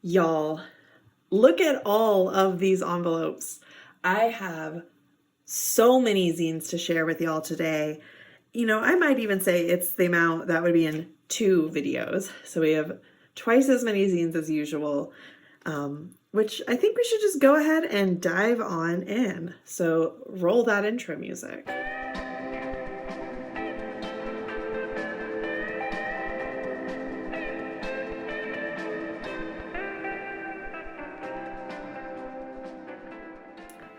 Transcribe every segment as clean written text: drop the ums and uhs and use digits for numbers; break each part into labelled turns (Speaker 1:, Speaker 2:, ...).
Speaker 1: Y'all, look at all of these envelopes. I have so many zines to share with y'all today. You know, I might even say it's the amount that would be in 2 videos. So we have twice as many zines as usual, which I think we should just go ahead and dive on in. So roll that intro music.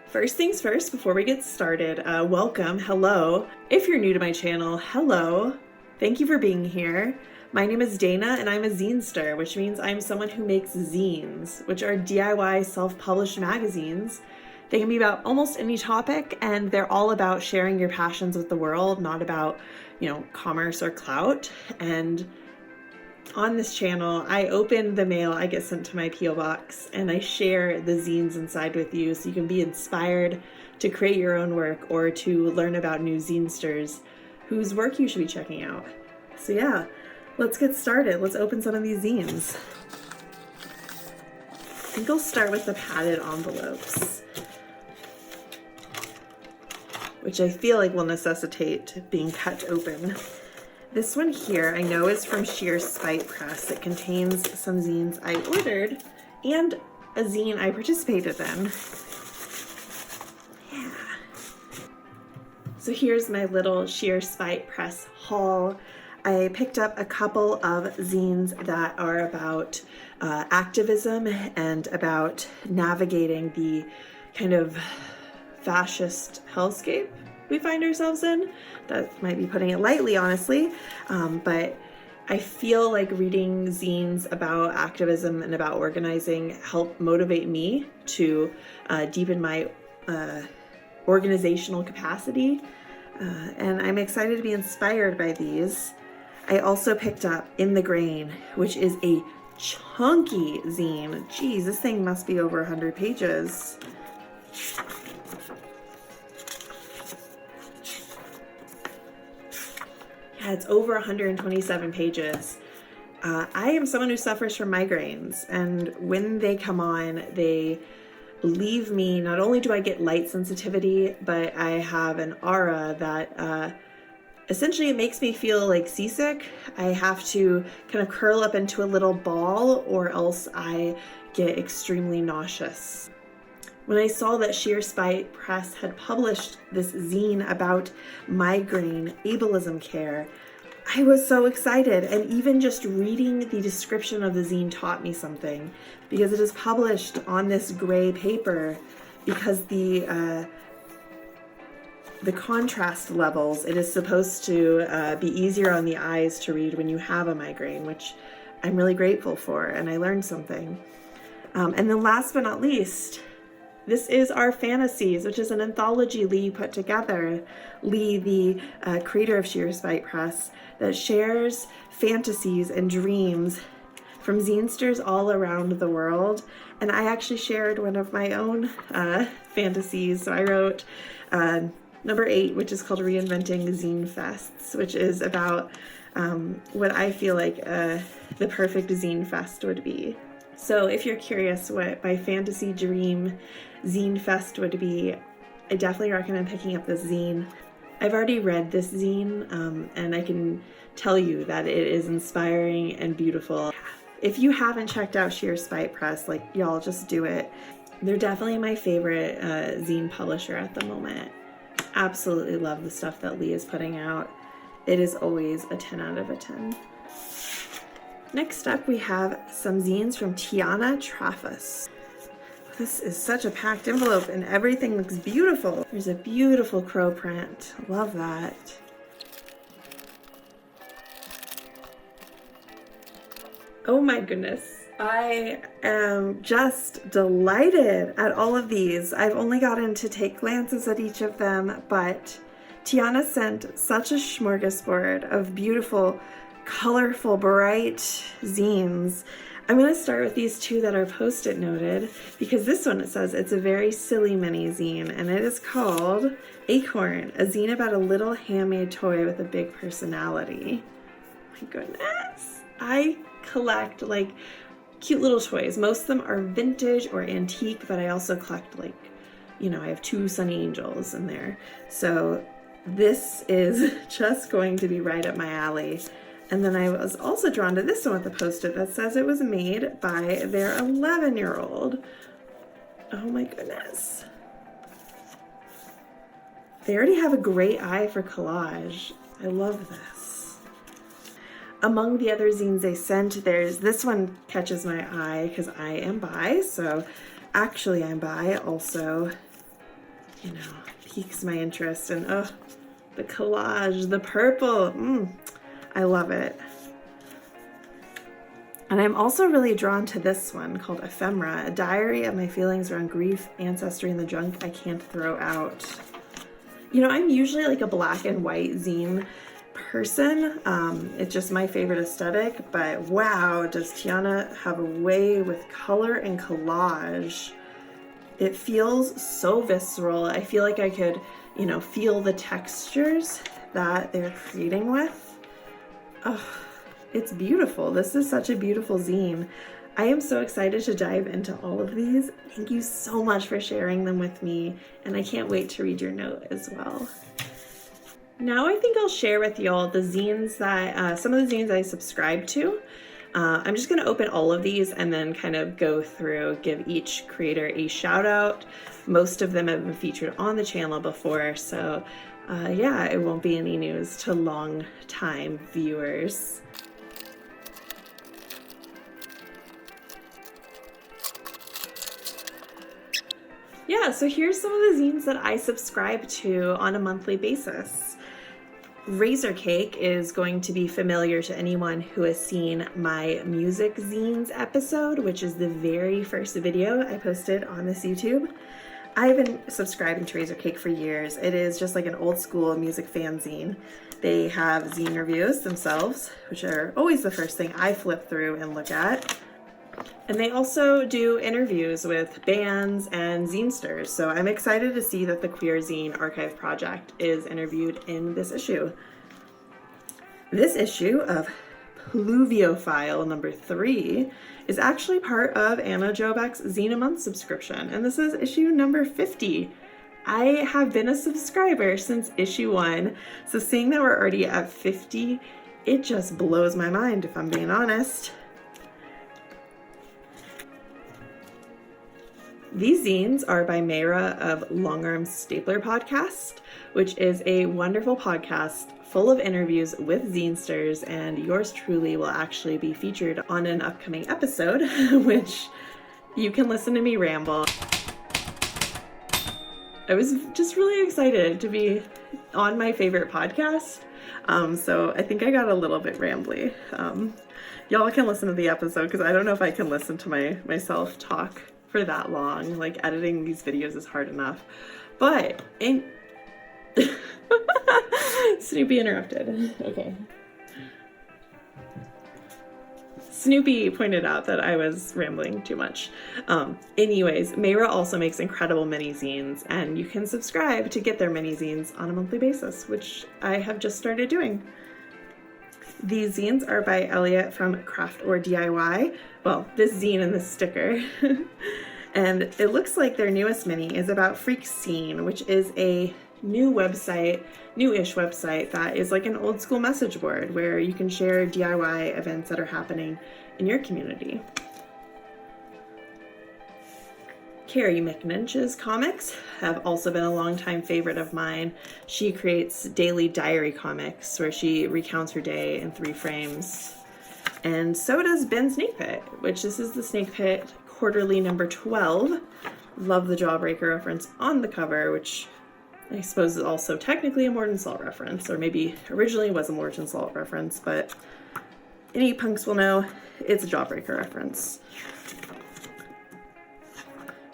Speaker 1: First things first, before we get started, welcome, hello. If you're new to my channel, hello. Thank you for being here. My name is Dayna and I'm a zinester, which means I'm someone who makes zines, which are DIY self-published magazines. They can be about almost any topic and they're all about sharing your passions with the world, not about, commerce or clout. And on this channel, I open the mail I get sent to my P.O. box and I share the zines inside with you so you can be inspired to create your own work or to learn about new zinesters whose work you should be checking out. So yeah, let's get started. Let's open some of these zines. I think I'll start with the padded envelopes, which I feel like will necessitate being cut open. This one here I know is from Sheer Spite Press. It contains some zines I ordered and a zine I participated in. Yeah. So here's my little Sheer Spite Press haul. I picked up a couple of zines that are about activism and about navigating the kind of fascist hellscape we find ourselves in. That might be putting it lightly, honestly, but I feel like reading zines about activism and about organizing help motivate me to deepen my organizational capacity, and I'm excited to be inspired by these. I also picked up In the Grain, which is a chunky zine. Geez, this thing must be over 100 pages. It's over 127 pages. I am someone who suffers from migraines, and when they come on, they leave me, not only do I get light sensitivity, but I have an aura that essentially it makes me feel like seasick. I have to kind of curl up into a little ball or else I get extremely nauseous. When I saw that Sheer Spite Press had published this zine about migraine ableism care, I was so excited, and even just reading the description of the zine taught me something, because it is published on this gray paper because the contrast levels, it is supposed to be easier on the eyes to read when you have a migraine, which I'm really grateful for, and I learned something. And then last but not least, this is Our Fantasies, which is an anthology Lee put together. Lee, the creator of Sheer Spite Press, that shares fantasies and dreams from zinesters all around the world. And I actually shared one of my own fantasies. So I wrote number 8, which is called Reinventing Zine Fests, which is about what I feel like the perfect zine fest would be. So if you're curious what my fantasy dream zine fest would be, I definitely recommend picking up this zine. I've already read this zine, and I can tell you that it is inspiring and beautiful. If you haven't checked out Sheer Spite Press, y'all just do it. They're definitely my favorite zine publisher at the moment. Absolutely love the stuff that Lee is putting out. It is always a 10 out of a 10. Next up, we have some zines from Tiana Traffus. This is such a packed envelope and everything looks beautiful. There's a beautiful crow print. Love that. Oh my goodness. I am just delighted at all of these. I've only gotten to take glances at each of them, but Tiana sent such a smorgasbord of beautiful, colorful, bright zines. I'm going to start with these 2 that are post-it noted, because this one, it says it's a very silly mini zine, and it is called Acorn, a zine about a little handmade toy with a big personality. My goodness. I collect cute little toys. Most of them are vintage or antique, but I also collect, like, you know, I have 2 Sunny Angels in there. So this is just going to be right up my alley. And then I was also drawn to this one with the post-it that says it was made by their 11-year-old. Oh my goodness. They already have a great eye for collage. I love this. Among the other zines they sent, there's this one catches my eye because I am bi. So actually I'm bi also, you know, piques my interest. And oh, the collage, the purple, I love it. And I'm also really drawn to this one called Ephemera, a diary of my feelings around grief, ancestry, and the junk I can't throw out. You know, I'm usually like a black and white zine person. It's just my favorite aesthetic, but wow, does Tiana have a way with color and collage. It feels so visceral. I feel like I could, you know, feel the textures that they're creating with. Oh, it's beautiful. This is such a beautiful zine. I am so excited to dive into all of these. Thank you so much for sharing them with me, and I can't wait to read your note as well. Now I think I'll share with y'all the zines that, some of the zines I subscribe to. I'm just going to open all of these and then kind of go through, give each creator a shout out. Most of them have been featured on the channel before, so yeah, it won't be any news to long time viewers. Yeah, so here's some of the zines that I subscribe to on a monthly basis. Razor Cake is going to be familiar to anyone who has seen my music zines episode, which is the very first video I posted on this YouTube. I've been subscribing to Razor Cake for years. It is just like an old school music fanzine. They have zine reviews themselves, which are always the first thing I flip through and look at. And they also do interviews with bands and zinesters, so I'm excited to see that the Queer Zine Archive Project is interviewed in this issue. This issue of Pluviophile number 3 is actually part of Anna Jobeck's Zine a Month subscription, and this is issue number 50. I have been a subscriber since issue 1, so seeing that we're already at 50, it just blows my mind if I'm being honest. These zines are by Mayra of Longarm Stapler Podcast, which is a wonderful podcast full of interviews with zinesters, and yours truly will actually be featured on an upcoming episode, which you can listen to me ramble. I was just really excited to be on my favorite podcast, so I think I got a little bit rambly. Y'all can listen to the episode because I don't know if I can listen to myself talk for that long. Like, editing these videos is hard enough, but Snoopy interrupted. Okay. Snoopy pointed out that I was rambling too much. Anyways, Mayra also makes incredible mini zines, and you can subscribe to get their mini zines on a monthly basis, which I have just started doing. These zines are by Elliot from Craft or DIY. Well, this zine and this sticker. And it looks like their newest mini is about Fixation, which is a new website, newish website that is like an old school message board where you can share DIY events that are happening in your community. Carrie McNinch's comics have also been a longtime favorite of mine. She creates daily diary comics where she recounts her day in 3 frames. And so does Ben Snake Pit, which this is the Snake Pit quarterly number 12. Love the Jawbreaker reference on the cover, which I suppose is also technically a Morton Salt reference, or maybe originally was a Morton Salt reference, but any punks will know it's a Jawbreaker reference.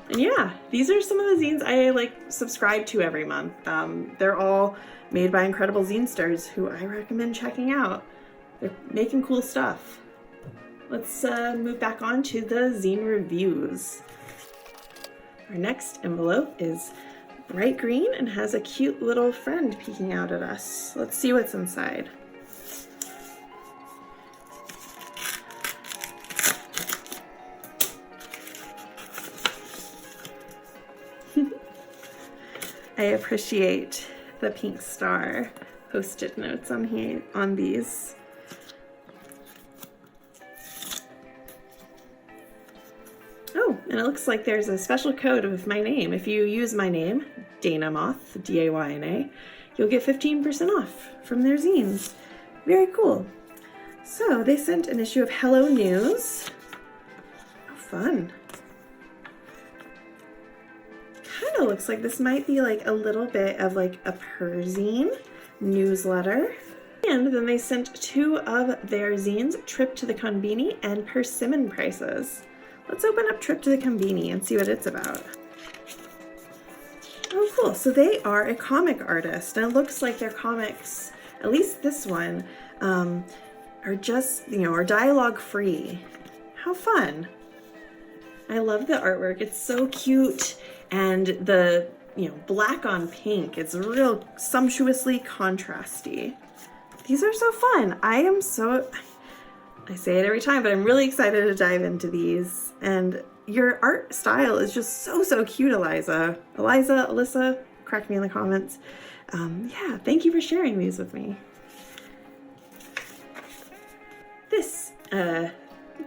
Speaker 1: And yeah, these are some of the zines I subscribe to every month. They're all made by incredible zinesters who I recommend checking out. They're making cool stuff. Let's move back on to the zine reviews. Our next envelope is bright green and has a cute little friend peeking out at us. Let's see what's inside. I appreciate the pink star post-it notes on these. Oh, and it looks like there's a special code with my name. If you use my name, Dayna Moth, D-A-Y-N-A, you'll get 15% off from their zines. Very cool. So they sent an issue of Hello News. Oh, fun. Kind of looks like this might be like a little bit of like a perzine newsletter. And then they sent 2 of their zines, Trip to the Conbini and Persimmon Prices. Let's open up Trip to the Conbini and see what it's about. Oh, cool. So they are a comic artist, and it looks like their comics, at least this one, are just, are dialogue free. How fun. I love the artwork. It's so cute. And the, black on pink, it's real sumptuously contrasty. These are so fun. I say it every time, but I'm really excited to dive into these. And your art style is just so cute, Elisa. Elisa, correct me in the comments. Yeah, thank you for sharing these with me. This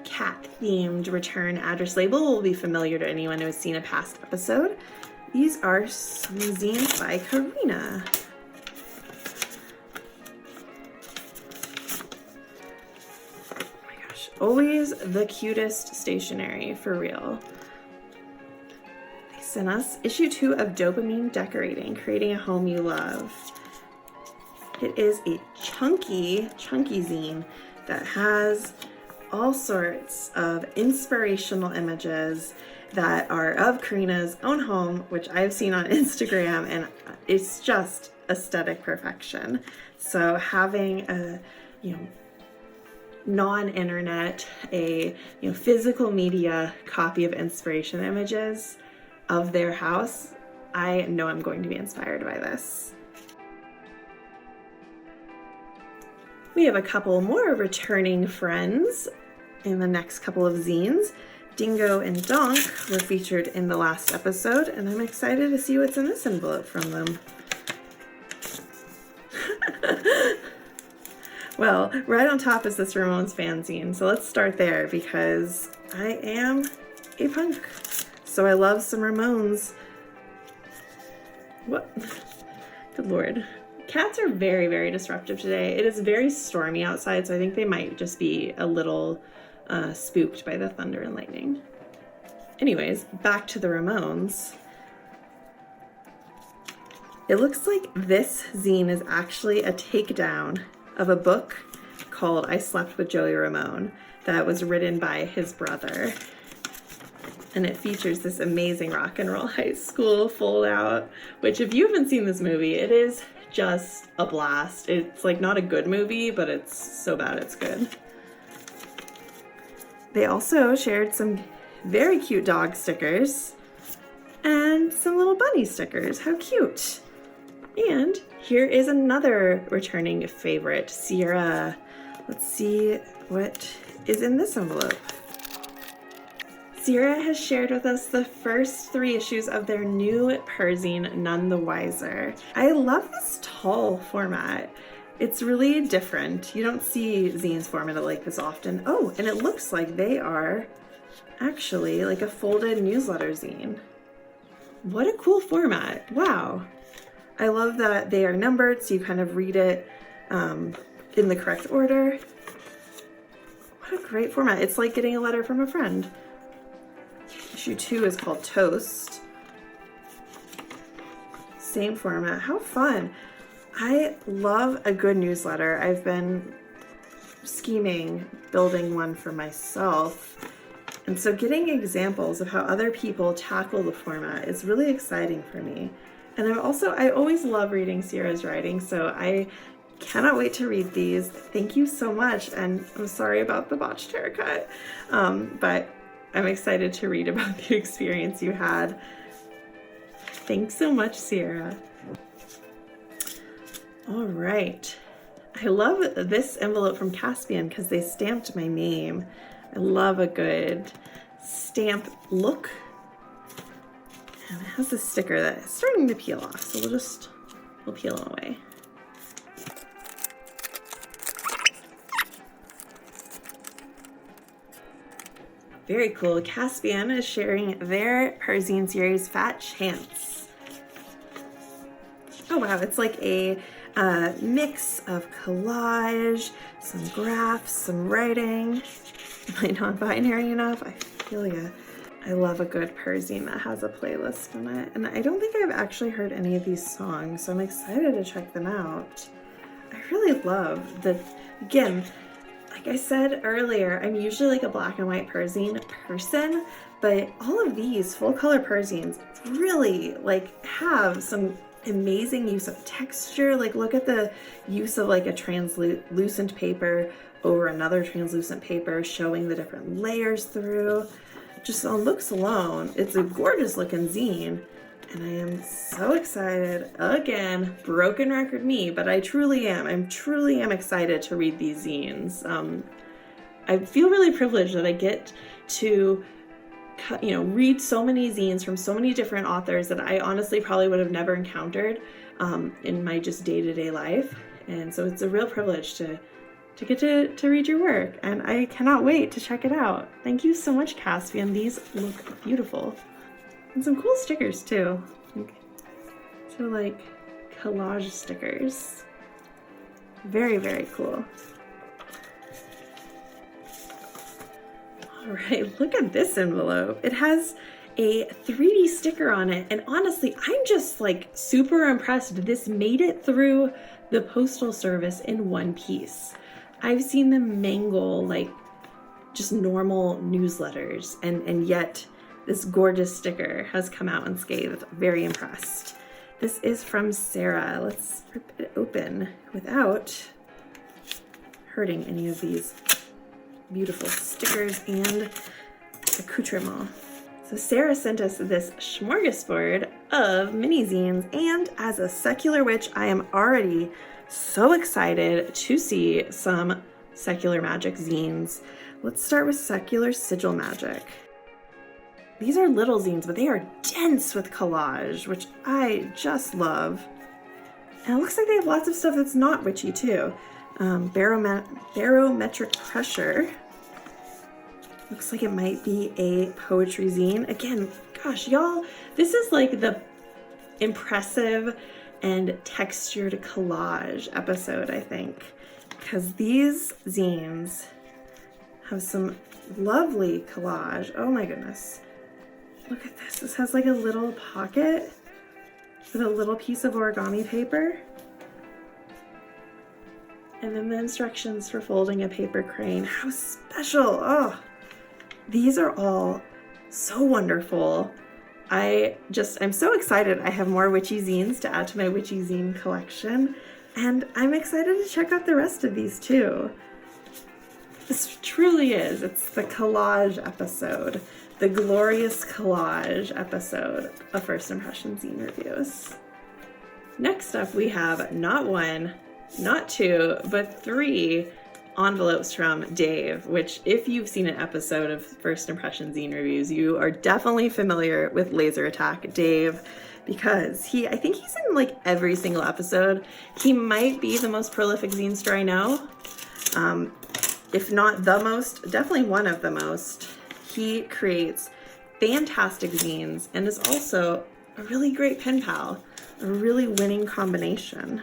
Speaker 1: cat-themed return address label will be familiar to anyone who has seen a past episode. These are some zines by Karina. Always the cutest stationery, for real. They sent us issue 2 of Dopamine Decorating, Creating a Home You Love. It is a chunky zine that has all sorts of inspirational images that are of Karina's own home, which I've seen on Instagram, and it's just aesthetic perfection. So having a, non-internet, a physical media copy of inspiration images of their house, I know I'm going to be inspired by this. We have a couple more returning friends in the next couple of zines. Dingo and Donk were featured in the last episode, and I'm excited to see what's in this envelope from them. Well, right on top is this Ramones fanzine, so let's start there because I am a punk, so I love some Ramones. What? Good Lord. Cats are very disruptive today. It is very stormy outside, so I think they might just be a little spooked by the thunder and lightning. Anyways, back to the Ramones. It looks like this zine is actually a takedown of a book called I Slept with Joey Ramone that was written by his brother. And it features this amazing rock and roll high school fold out, which if you haven't seen this movie, it is just a blast. It's like not a good movie, but it's so bad it's good. They also shared some very cute dog stickers and some little bunny stickers. How cute. And here is another returning favorite, Sierra. Let's see what is in this envelope. Sierra has shared with us the first 3 issues of their new perzine, None the Wiser. I love this tall format. It's really different. You don't see zines formatted like this often. Oh, and it looks like they are actually like a folded newsletter zine. What a cool format. Wow. I love that they are numbered, so you kind of read it in the correct order. What a great format. It's like getting a letter from a friend. Issue 2 is called Toast. Same format. How fun. I love a good newsletter. I've been scheming building one for myself. And so getting examples of how other people tackle the format is really exciting for me. And I always love reading Sierra's writing, so I cannot wait to read these. Thank you so much, and I'm sorry about the botched haircut, but I'm excited to read about the experience you had. Thanks so much, Sierra. All right. I love this envelope from Caspian because they stamped my name. I love a good stamp look. And it has a sticker that is starting to peel off, so we'll peel it away. Very cool. Caspian is sharing their perzine series, Fat Chance. Oh wow, it's like a mix of collage, some graphs, some writing. Am I not binary enough? I feel ya. I love a good perzine that has a playlist in it. And I don't think I've actually heard any of these songs, so I'm excited to check them out. I really love the, again, like I said earlier, I'm usually like a black and white perzine person, but all of these full color perzines really like have some amazing use of texture. Like look at the use of like a translucent paper over another translucent paper, showing the different layers through. Just on looks alone, it's a gorgeous looking zine, and I am so excited. Again, broken record me, but I truly am. I truly am excited to read these zines. I feel really privileged that I get to, you know, read so many zines from so many different authors that I honestly probably would have never encountered in my just day-to-day life. And so it's a real privilege to get to read your work, and I cannot wait to check it out. Thank you so much, Caspian. These look beautiful. And some cool stickers too. So like collage stickers. Very, very cool. All right, look at this envelope. It has a 3D sticker on it, and honestly, I'm just like super impressed. This made it through the postal service in one piece. I've seen them mangle like just normal newsletters, and yet this gorgeous sticker has come out unscathed. Very impressed. This is from Sarah. Let's rip it open without hurting any of these beautiful stickers and accoutrement. So Sarah sent us this smorgasbord of mini zines, and as a secular witch, I am already so excited to see some secular magic zines. Let's start with secular sigil magic. These are little zines, but they are dense with collage, which I just love. And it looks like they have lots of stuff that's not witchy too. Barometric pressure. Looks like it might be a poetry zine. Again, gosh, y'all, this is like the impressive and textured collage episode, I think, because these zines have some lovely collage. Oh my goodness. Look at this. This has like a little pocket with a little piece of origami paper. And then the instructions for folding a paper crane. How special. Oh, these are all so wonderful. I'm so excited. I have more witchy zines to add to my witchy zine collection, and I'm excited to check out the rest of these too. This truly is. It's the collage episode, the glorious collage episode of First Impression Zine Reviews. Next up, we have not one, not two, but three envelopes from Dave, which if you've seen an episode of First Impression Zine Reviews, you are definitely familiar with Laser Attack Dave, because I think he's in like every single episode. He might be the most prolific zinester I know. If not the most, definitely one of the most. He creates fantastic zines and is also a really great pen pal, a really winning combination.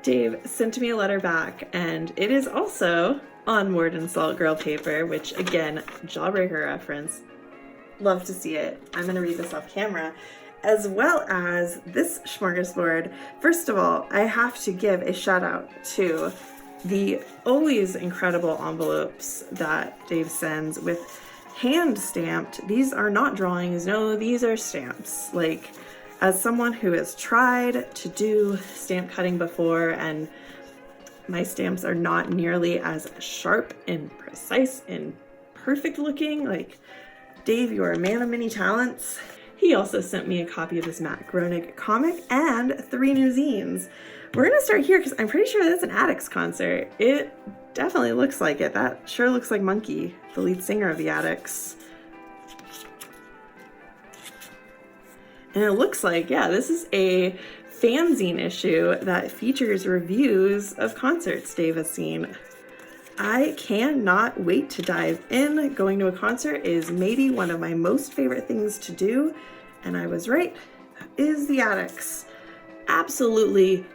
Speaker 1: Dave sent me a letter back, and it is also on Morden Salt Girl paper, which again, Jawbreaker reference. Love to see it. I'm going to read this off camera, as well as this smorgasbord. First of all, I have to give a shout out to the always incredible envelopes that Dave sends with hand stamped. These are not drawings. No, these are stamps. Like, as someone who has tried to do stamp cutting before, and my stamps are not nearly as sharp and precise and perfect looking, like, Dave, you are a man of many talents. He also sent me a copy of this Matt Groening comic and 3 new zines. We're gonna start here because I'm pretty sure that's an Addicts concert. It Definitely looks like it. That sure looks like Monkey, the lead singer of the Attics. And it looks like, yeah, this is a fanzine issue that features reviews of concerts Dave has seen. I cannot wait to dive in. Going to a concert is maybe one of my most favorite things to do, and I was right. That is the Attics. Absolutely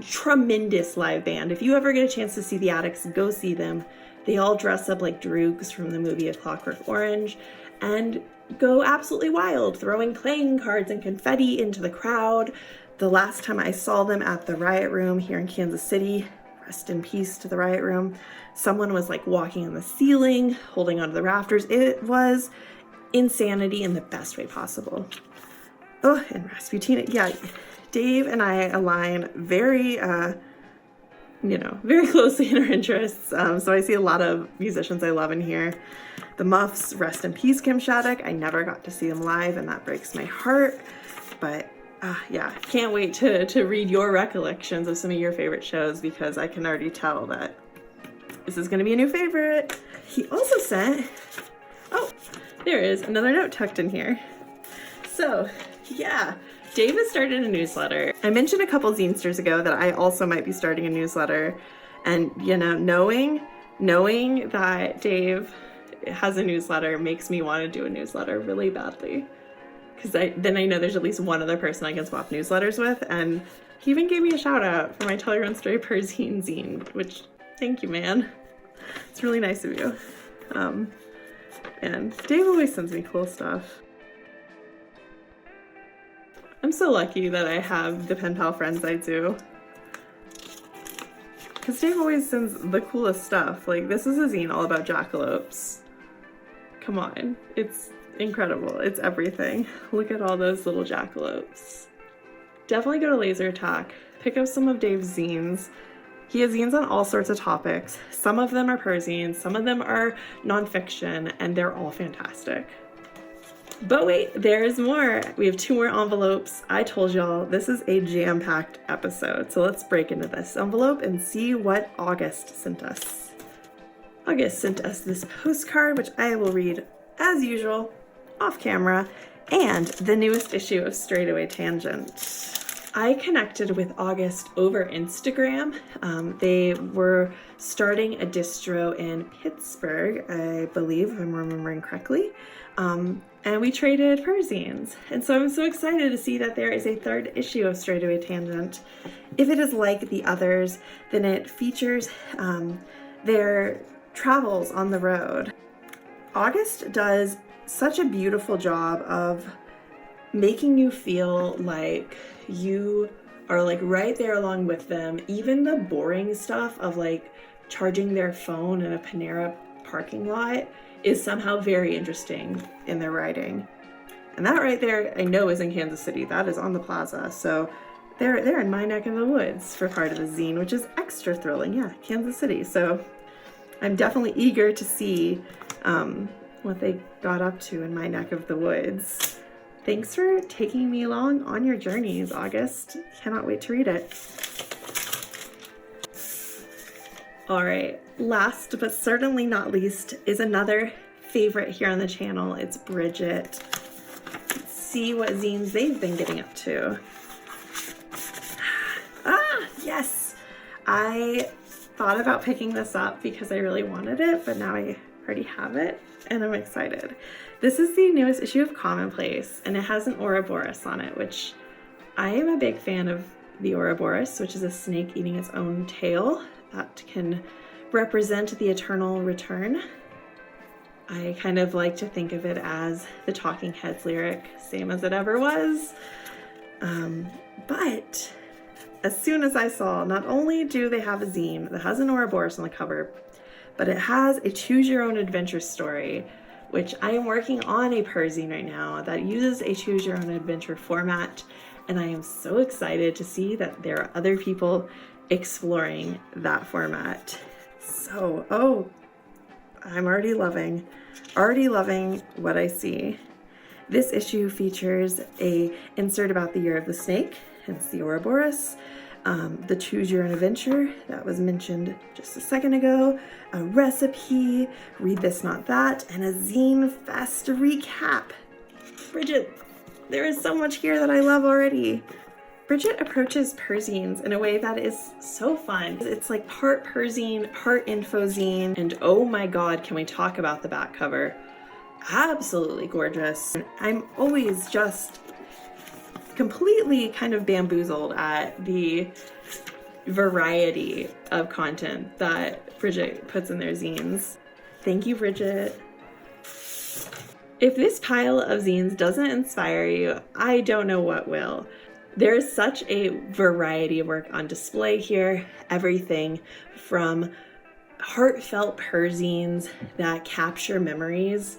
Speaker 1: tremendous live band. If you ever get a chance to see the Attics, go see them. They all dress up like droogs from the movie A Clockwork Orange and go absolutely wild, throwing playing cards and confetti into the crowd. The last time I saw them at the Riot Room here in Kansas City, rest in peace to the Riot Room, someone was like walking on the ceiling, holding onto the rafters. It was insanity in the best way possible. Oh, and Rasputin, yeah, Dave and I align very, very closely in our interests. So I see a lot of musicians I love in here. The Muffs, rest in peace, Kim Shattuck. I never got to see them live, and that breaks my heart. But yeah, can't wait to read your recollections of some of your favorite shows, because I can already tell that this is going to be a new favorite. He also sent, oh, there is another note tucked in here. So yeah, Dave has started a newsletter. I mentioned a couple zinesters ago that I also might be starting a newsletter, and knowing that Dave has a newsletter makes me want to do a newsletter really badly, because then I know there's at least one other person I can swap newsletters with. And he even gave me a shout out for my Tell Your Own Story perzine zine, which, thank you, man. It's really nice of you. And Dave always sends me cool stuff. I'm so lucky that I have the pen pal friends I do, because Dave always sends the coolest stuff. Like, this is a zine all about jackalopes. Come on, it's incredible. It's everything. Look at all those little jackalopes. Definitely go to Laser Attack. Pick up some of Dave's zines. He has zines on all sorts of topics. Some of them are perzines, some of them are nonfiction, and they're all fantastic. But wait, there's more. We have 2 more envelopes. I told y'all this is a jam-packed episode. So let's break into this envelope and see what August sent us. August sent us this postcard, which I will read as usual, off camera, and the newest issue of Straightaway Tangent. I connected with August over Instagram. They were starting a distro in Pittsburgh, I believe, if I'm remembering correctly. And we traded perzines. And so I'm so excited to see that there is a 3rd issue of Straightaway Tangent. If it is like the others, then it features their travels on the road. August does such a beautiful job of making you feel like you are like right there along with them. Even the boring stuff of like charging their phone in a Panera parking lot is somehow very interesting in their writing. And that right there, I know, is in Kansas City. That is on the plaza. So they're in my neck of the woods for part of the zine, which is extra thrilling. Yeah, Kansas City. So I'm definitely eager to see what they got up to in my neck of the woods. Thanks for taking me along on your journeys, August. Cannot wait to read it. All right, last but certainly not least is another favorite here on the channel. It's Bridget. Let's see what zines they've been getting up to. Yes! I thought about picking this up because I really wanted it, but now I already have it and I'm excited. This is the newest issue of Commonplace, and it has an Ouroboros on it, which I am a big fan of. The Ouroboros, which is a snake eating its own tail that can represent the eternal return. I kind of like to think of it as the Talking Heads lyric, same as it ever was. But as soon as I saw, not only do they have a zine that has an Ouroboros on the cover, but it has a choose your own adventure story, which I am working on a perzine right now that uses a choose your own adventure format. And I am so excited to see that there are other people exploring that format. So, I'm already loving what I see. This issue features a insert about the year of the snake, hence the Ouroboros. the Choose Your Own Adventure that was mentioned just a second ago, a recipe, Read This Not That, and a Zine Fest recap. Bridget, there is so much here that I love already. Bridget approaches perzines in a way that is so fun. It's like part perzine, part infozine, and oh my god, can we talk about the back cover? Absolutely gorgeous. I'm always just completely kind of bamboozled at the variety of content that Bridget puts in their zines. Thank you, Bridget. If this pile of zines doesn't inspire you, I don't know what will. There is such a variety of work on display here. Everything from heartfelt perzines that capture memories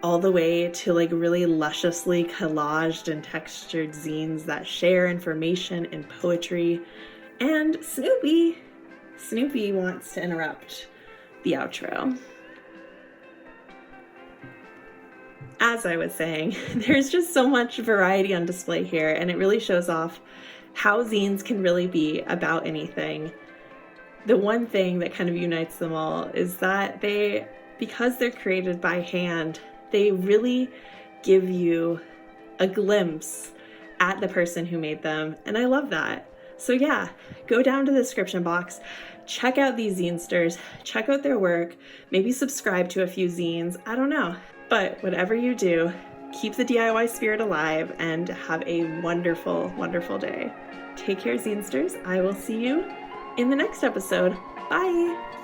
Speaker 1: all the way to like really lusciously collaged and textured zines that share information and poetry. And Snoopy wants to interrupt the outro. As I was saying, there's just so much variety on display here, and it really shows off how zines can really be about anything. The one thing that kind of unites them all is that because they're created by hand, they really give you a glimpse at the person who made them, and I love that. So yeah, go down to the description box, check out these zinesters, check out their work, maybe subscribe to a few zines, I don't know. But whatever you do, keep the DIY spirit alive and have a wonderful, wonderful day. Take care, zinesters. I will see you in the next episode. Bye!